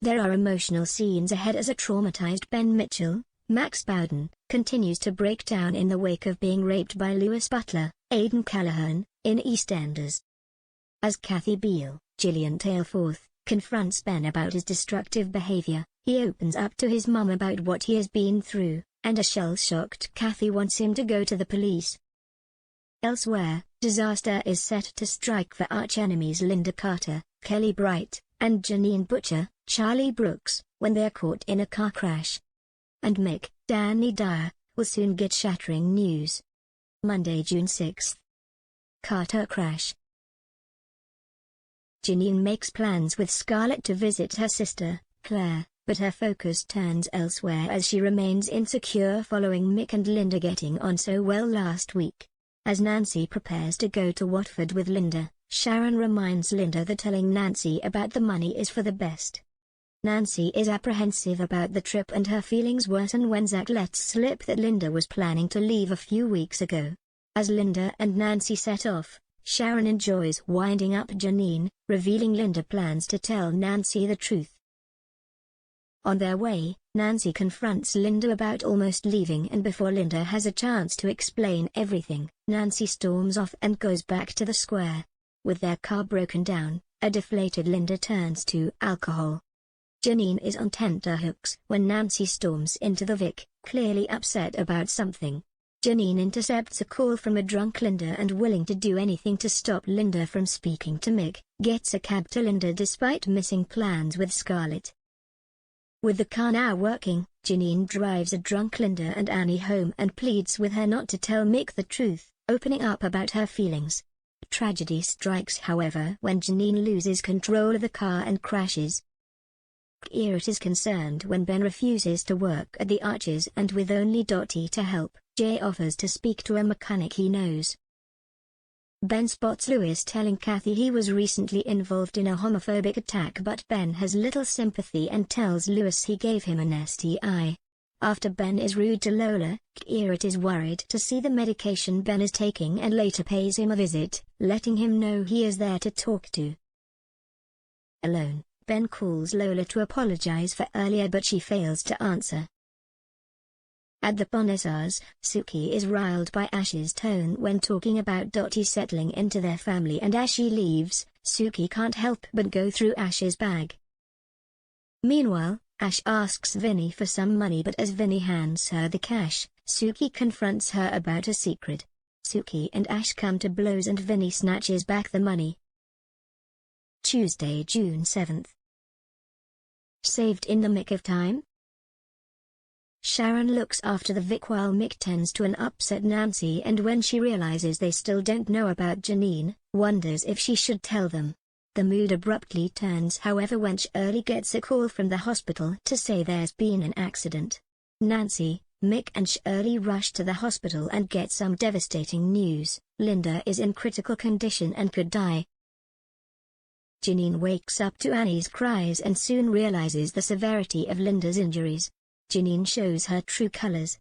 There are emotional scenes ahead as a traumatized Ben Mitchell, Max Bowden, continues to break down in the wake of being raped by Lewis Butler, Aidan Callaghan, in EastEnders. As Kathy Beale, Gillian Tailforth, confronts Ben about his destructive behavior, he opens up to his mum about what he has been through, and a shell-shocked Kathy wants him to go to the police. Elsewhere, disaster is set to strike for arch-enemies Linda Carter, Kelly Bright, and Janine Butcher, Charlie Brooks, when they are caught in a car crash. And Mick, Danny Dyer, will soon get shattering news. Monday, June 6. Carter crash. Janine makes plans with Scarlett to visit her sister, Claire, but her focus turns elsewhere as she remains insecure following Mick and Linda getting on so well last week. As Nancy prepares to go to Watford with Linda, Sharon reminds Linda that telling Nancy about the money is for the best. Nancy is apprehensive about the trip and her feelings worsen when Zach lets slip that Linda was planning to leave a few weeks ago. As Linda and Nancy set off, Sharon enjoys winding up Janine, revealing Linda plans to tell Nancy the truth. On their way, Nancy confronts Linda about almost leaving, and before Linda has a chance to explain everything, Nancy storms off and goes back to the square. With their car broken down, a deflated Linda turns to alcohol. Janine is on tenterhooks when Nancy storms into the Vic, clearly upset about something. Janine intercepts a call from a drunk Linda and, willing to do anything to stop Linda from speaking to Mick, gets a cab to Linda despite missing plans with Scarlett. With the car now working, Janine drives a drunk Linda and Annie home and pleads with her not to tell Mick the truth, opening up about her feelings. Tragedy strikes, however, when Janine loses control of the car and crashes. Garrett is concerned when Ben refuses to work at the Arches, and with only Dottie to help, Jay offers to speak to a mechanic he knows. Ben spots Lewis telling Kathy he was recently involved in a homophobic attack, but Ben has little sympathy and tells Lewis he gave him an STI. After Ben is rude to Lola, Garrett is worried to see the medication Ben is taking and later pays him a visit, letting him know he is there to talk to. Alone, Ben calls Lola to apologize for earlier, but she fails to answer. At the Bonazars, Suki is riled by Ash's tone when talking about Dottie settling into their family, and as she leaves, Suki can't help but go through Ash's bag. Meanwhile, Ash asks Vinny for some money, but as Vinny hands her the cash, Suki confronts her about a secret. Suki and Ash come to blows and Vinny snatches back the money. Tuesday, June 7. Saved in the nick of time? Sharon looks after the Vic while Mick tends to an upset Nancy, and when she realizes they still don't know about Janine, wonders if she should tell them. The mood abruptly turns, however, when Shirley gets a call from the hospital to say there's been an accident. Nancy, Mick and Shirley rush to the hospital and get some devastating news: Linda is in critical condition and could die. Janine wakes up to Annie's cries and soon realizes the severity of Linda's injuries. Janine shows her true colors.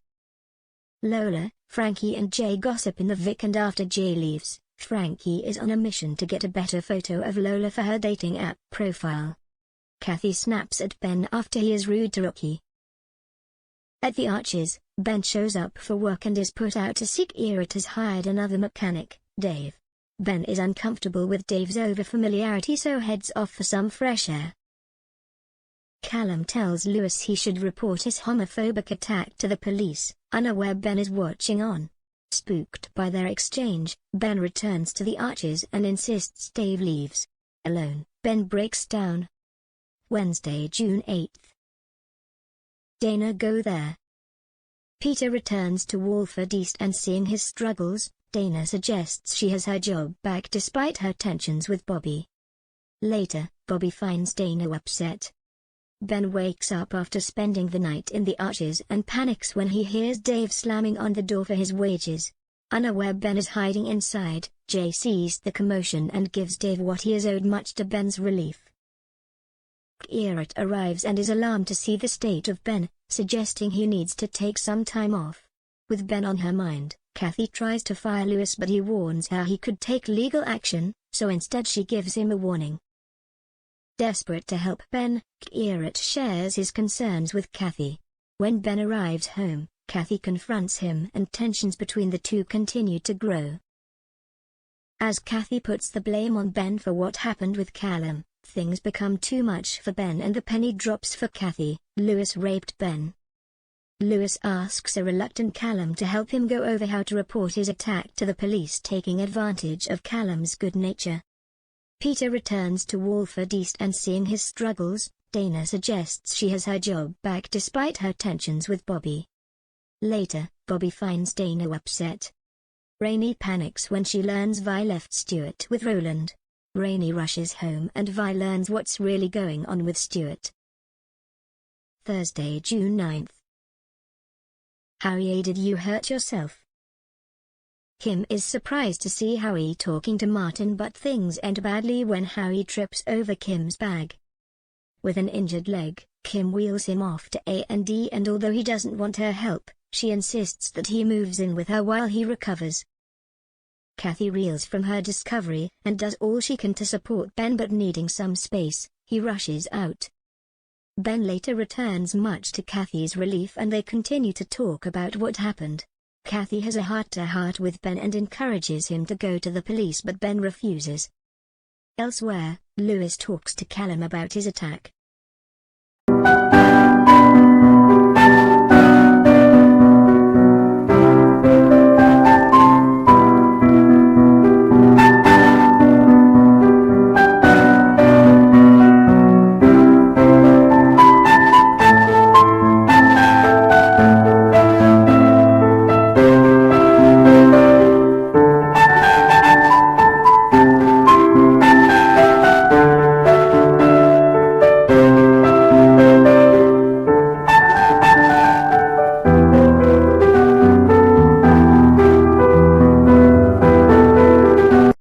Lola, Frankie and Jay gossip in the Vic, and after Jay leaves, Frankie is on a mission to get a better photo of Lola for her dating app profile. Kathy snaps at Ben after he is rude to Rocky. At the Arches, Ben shows up for work and is put out to sea. Garrett has hired another mechanic, Dave. Ben is uncomfortable with Dave's over-familiarity, so heads off for some fresh air. Callum tells Lewis he should report his homophobic attack to the police, unaware Ben is watching on. Spooked by their exchange, Ben returns to the Arches and insists Dave leaves. Alone, Ben breaks down. Wednesday, June 8. Dana go there. Peter returns to Walford East, and seeing his struggles, Dana suggests she has her job back despite her tensions with Bobby. Later, Bobby finds Dana upset. Ben wakes up after spending the night in the Arches and panics when he hears Dave slamming on the door for his wages. Unaware Ben is hiding inside, Jay sees the commotion and gives Dave what he is owed, much to Ben's relief. Garrett arrives and is alarmed to see the state of Ben, suggesting he needs to take some time off. With Ben on her mind, Kathy tries to fire Lewis, but he warns her he could take legal action, so instead she gives him a warning. Desperate to help Ben, Kierat shares his concerns with Kathy. When Ben arrives home, Kathy confronts him and tensions between the two continue to grow. As Kathy puts the blame on Ben for what happened with Callum, things become too much for Ben and the penny drops for Kathy. Lewis raped Ben. Lewis asks a reluctant Callum to help him go over how to report his attack to the police, taking advantage of Callum's good nature. Peter returns to Walford East and seeing his struggles, Dana suggests she has her job back despite her tensions with Bobby. Later, Bobby finds Dana upset. Rainey panics when she learns Vi left Stuart with Roland. Rainey rushes home and Vi learns what's really going on with Stuart. Thursday, June 9th. Howie, did you hurt yourself? Kim is surprised to see Howie talking to Martin, but things end badly when Howie trips over Kim's bag. With an injured leg, Kim wheels him off to A&E, and although he doesn't want her help, she insists that he moves in with her while he recovers. Kathy reels from her discovery and does all she can to support Ben, but needing some space, he rushes out. Ben later returns, much to Kathy's relief, and they continue to talk about what happened. Kathy has a heart-to-heart with Ben and encourages him to go to the police, but Ben refuses. Elsewhere, Lewis talks to Callum about his attack.